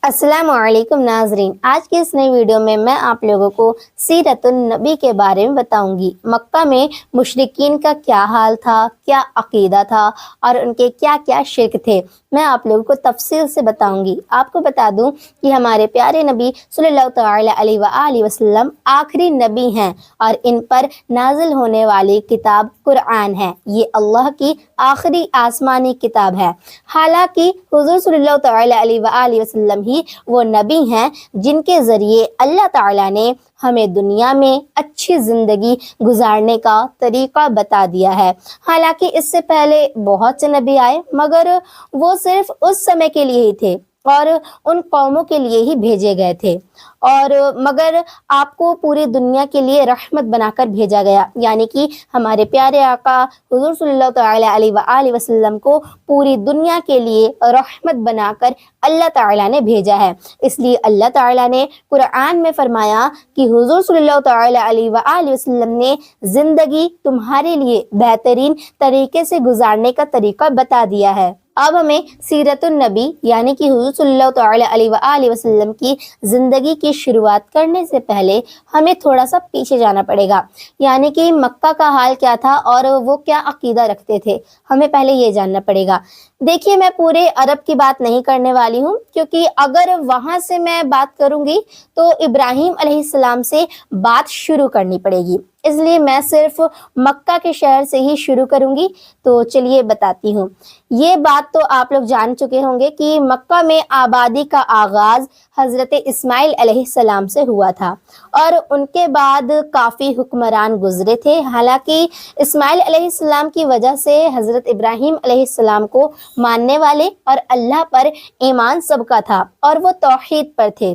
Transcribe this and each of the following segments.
अस्सलाम वालेकुम नाजरीन। आज की इस नई वीडियो में मैं आप लोगों को सीरतुन नबी के बारे में बताऊंगी। मक्का में मुशरिकीन का क्या हाल था, क्या अकीदा था और उनके क्या क्या शिर्क थे, मैं आप लोगों को तफसील से बताऊंगी। आपको बता दूं कि हमारे प्यारे नबी सल्लल्लाहु तआला अलैहि वसल्लम आखिरी नबी हैं और इन पर नाजिल होने वाली किताब कुरान है। ये अल्लाह की आखिरी आसमानी किताब है। हालांकि हुजूर सल्लल्लाहु तआला अलैहि वसल्लम ही वो नबी हैं जिनके ज़रिए अल्लाह ताला ने हमें दुनिया में अच्छी ज़िंदगी गुजारने का तरीक़ा बता दिया है। हालांकि इससे पहले बहुत से नबी आए, मगर वो सिर्फ उस समय के लिए ही थे और उन कौमों के लिए ही भेजे गए थे, और मगर आपको पूरी दुनिया के लिए रहमत बनाकर भेजा गया। यानी कि हमारे प्यारे आका हुजूर सल्लल्लाहु तआला अलैहि वसल्लम को पूरी दुनिया के लिए रहमत बनाकर अल्लाह ताला ने भेजा है। इसलिए अल्लाह ताला ने कुरान में फरमाया कि हुजूर सल्लल्लाहु तआला अलैहि वसल्लम ने ज़िंदगी तुम्हारे लिए बेहतरीन तरीके से गुजारने का तरीका बता दिया है। अब हमें सीरतुन नबी यानी कि हुजूर सल्लल्लाहु तआला अलैहि वसल्लम की ज़िंदगी की शुरुआत करने से पहले हमें थोड़ा सा पीछे जाना पड़ेगा। यानी कि मक्का का हाल क्या था और वो क्या अकीदा रखते थे, हमें पहले ये जानना पड़ेगा। देखिए, मैं पूरे अरब की बात नहीं करने वाली हूँ, क्योंकि अगर वहाँ से मैं बात करूँगी तो इब्राहीम अलैहिस्सलाम से बात शुरू करनी पड़ेगी। इसलिए मैं सिर्फ मक्का के शहर से ही शुरू करूँगी। तो चलिए बताती हूँ। ये बात तो आप लोग जान चुके होंगे कि मक्का में आबादी का आगाज़ हज़रत इस्माइल अलैहिस्सलाम से हुआ था और उनके बाद काफ़ी हुक्मरान गुजरे थे। हालांकि इस्माइल अलैहिस्सलाम की वजह से हज़रत इब्राहीम अलैहिस्सलाम को मानने वाले और अल्लाह पर ईमान सबका था और वो तौहीद पर थे।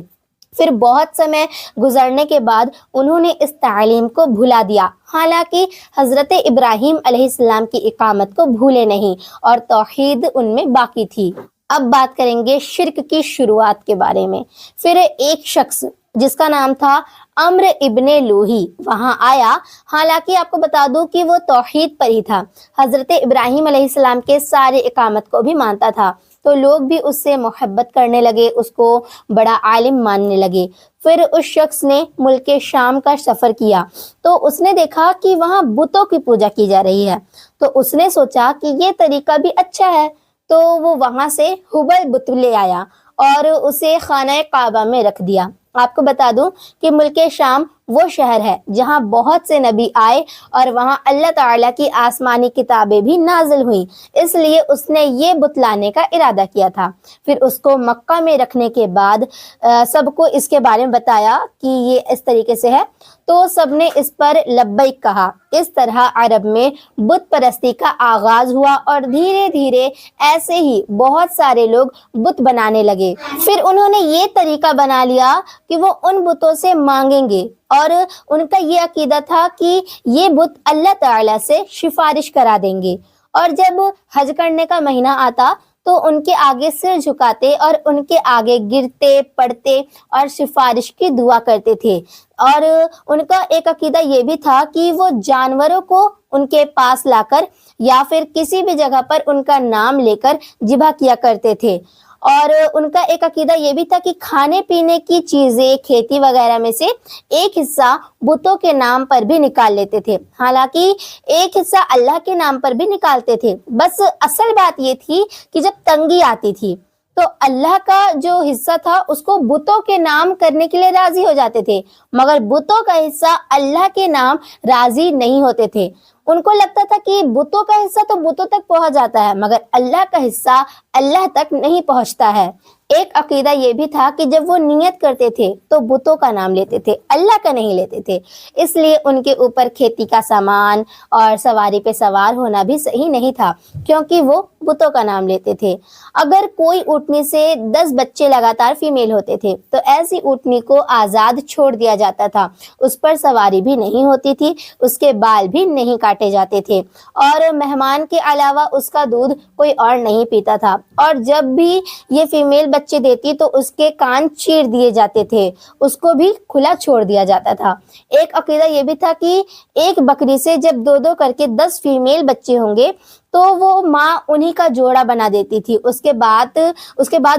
फिर बहुत समय गुजरने के बाद उन्होंने इस तालीम को भुला दिया। हालांकि हज़रत इब्राहीम अलैहिस्सलाम की इकामत को भूले नहीं और तौहीद उनमें बाकी थी। अब बात करेंगे शिर्क की शुरुआत के बारे में। फिर एक शख्स जिसका नाम था अम्र इब्ने लूही वहां आया। हालांकि आपको बता दूं कि वो तौहीद पर ही था, हज़रत इब्राहीम अलैहिस्सलाम के सारे इकामत को भी मानता था, तो लोग भी उससे मोहब्बत करने लगे, उसको बड़ा आलिम मानने लगे। फिर उस शख्स ने मुल्क शाम का सफ़र किया तो उसने देखा कि वहाँ बुतों की पूजा की जा रही है। तो उसने सोचा कि ये तरीका भी अच्छा है, तो वो वहाँ से हुबल बुत ले आया और उसे खाना काबा में रख दिया। आपको बता दूं कि मुल्क शाम वो शहर है जहां बहुत से नबी आए और वहां अल्लाह ताला की आसमानी किताबें भी नाजिल हुई, इसलिए उसने ये बुतलाने का इरादा किया था। फिर उसको मक्का में रखने के बाद सबको इसके बारे में बताया कि ये इस तरीके से है, तो सबने इस पर लब्बैक कहा। इस तरह अरब में बुत परस्ती का आगाज हुआ और धीरे धीरे ऐसे ही बहुत सारे लोग बुत बनाने लगे। फिर उन्होंने ये तरीका बना लिया कि वो उन बुतों से मांगेंगे और उनका ये अकीदा था कि ये बुत अल्लाह ताला से सिफारिश करा देंगे, और जब हज करने का महीना आता तो उनके आगे सिर झुकाते और उनके आगे गिरते पड़ते और सिफारिश की दुआ करते थे। और उनका एक अकीदा ये भी था कि वो जानवरों को उनके पास लाकर या फिर किसी भी जगह पर उनका नाम लेकर ज़िबह किया करते थे। और उनका एक अकीदा ये भी था कि खाने पीने की चीज़ें, खेती वगैरह में से एक हिस्सा बुतों के नाम पर भी निकाल लेते थे। हालांकि एक हिस्सा अल्लाह के नाम पर भी निकालते थे। बस असल बात ये थी कि जब तंगी आती थी तो अल्लाह का जो हिस्सा था उसको बुतों के नाम करने के लिए राजी हो जाते थे, मगर बुतों का हिस्सा अल्लाह के नाम राजी नहीं होते थे। उनको लगता था कि बुतों का हिस्सा तो बुतों तक पहुंच जाता है, मगर अल्लाह का हिस्सा अल्लाह तक नहीं पहुंचता है। एक अकीदा ये भी था कि जब वो नियत करते थे तो बुतों का नाम लेते थे, अल्लाह का नहीं लेते थे। इसलिए उनके ऊपर खेती का सामान और सवारी पे सवार होना भी सही नहीं था, क्योंकि वो बुतों का नाम लेते थे। अगर कोई ऊँटनी से 10 बच्चे लगातार फीमेल होते थे तो ऐसी ऊँटनी को आज़ाद छोड़ दिया जाता था, उस पर सवारी भी नहीं होती थी, उसके बाल भी नहीं काटे जाते थे और मेहमान के अलावा उसका दूध कोई और नहीं पीता था। और जब भी ये फीमेल बच्चे देती तो उसके कान चीर दिए जाते थे, उसको भी खुला छोड़ दिया जाता था। एक अकीदा ये भी था कि एक बकरी से जब 2-2 करके 10 फीमेल बच्चे होंगे तो वो माँ उन्हीं का जोड़ा बना देती थी। उसके बाद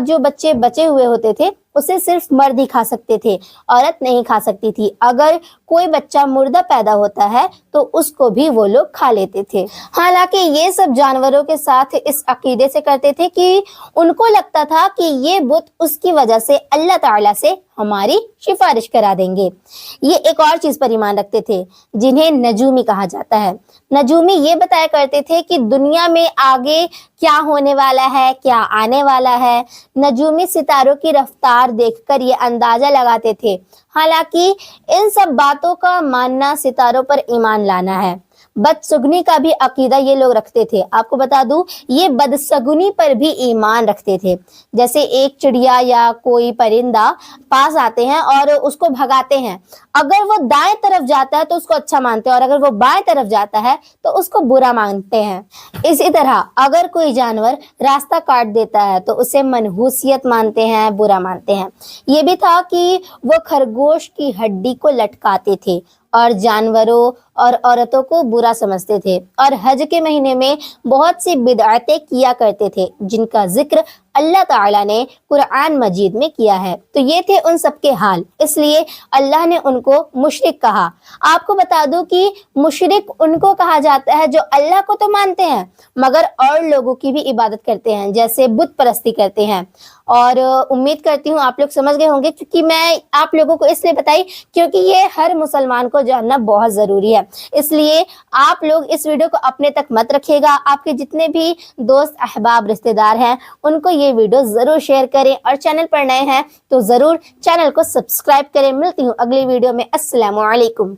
जो बच्चे बचे हुए होते थे उसे सिर्फ मर्द ही खा सकते थे, औरत नहीं खा सकती थी। अगर कोई बच्चा मुर्दा पैदा होता है तो उसको भी वो लोग खा लेते थे। हालांकि ये सब जानवरों के साथ इस अकीदे से करते थे कि उनको लगता था कि ये बुत उसकी वजह से अल्लाह ताला से हमारी सिफारिश करा देंगे। ये एक और चीज पर ईमान रखते थे जिन्हें नजूमी कहा जाता है। नजूमी ये बताया करते थे कि दुनिया में आगे क्या होने वाला है, क्या आने वाला है। नजूमी सितारों की रफ्तार देखकर ये अंदाजा लगाते थे। हालांकि इन सब बातों का मानना सितारों पर ईमान लाना है। बदसुगनी का भी अकीदा ये लोग रखते थे। आपको बता दूं, ये बदसुगनी पर भी ईमान रखते थे। जैसे एक चिड़िया या कोई परिंदा पास आते हैं और उसको भगाते हैं, अगर वो दाएं तरफ जाता है तो उसको अच्छा मानते हैं और अगर वो बाएं तरफ जाता है तो उसको बुरा मानते हैं। इसी तरह अगर कोई जानवर रास्ता काट देता है तो उसे मनहूसियत मानते हैं, बुरा मानते हैं। ये भी था कि वो खरगोश की हड्डी को लटकाते थे और जानवरों और औरतों को बुरा समझते थे और हज के महीने में बहुत सी बिदअतें किया करते थे जिनका जिक्र अल्लाह ताला ने कुरान मजीद में किया है। तो ये थे उन सब के हाल, इसलिए अल्लाह ने उनको मुशरिक कहा। आपको बता दूं कि मुशरिक उनको कहा जाता है जो अल्लाह को तो मानते हैं मगर और लोगों की भी इबादत करते हैं, जैसे बुत परस्ती करते हैं। और उम्मीद करती हूँ आप लोग समझ गए होंगे, क्योंकि मैं आप लोगों को इसलिए बताई क्योंकि ये हर मुसलमान को जानना बहुत जरूरी है। इसलिए आप लोग इस वीडियो को अपने तक मत रखिएगा, आपके जितने भी दोस्त अहबाब रिश्तेदार हैं उनको ये वीडियो जरूर शेयर करें और चैनल पर नए हैं तो जरूर चैनल को सब्सक्राइब करें। मिलती हूँ अगली वीडियो में। अस्सलामु अलैकुम।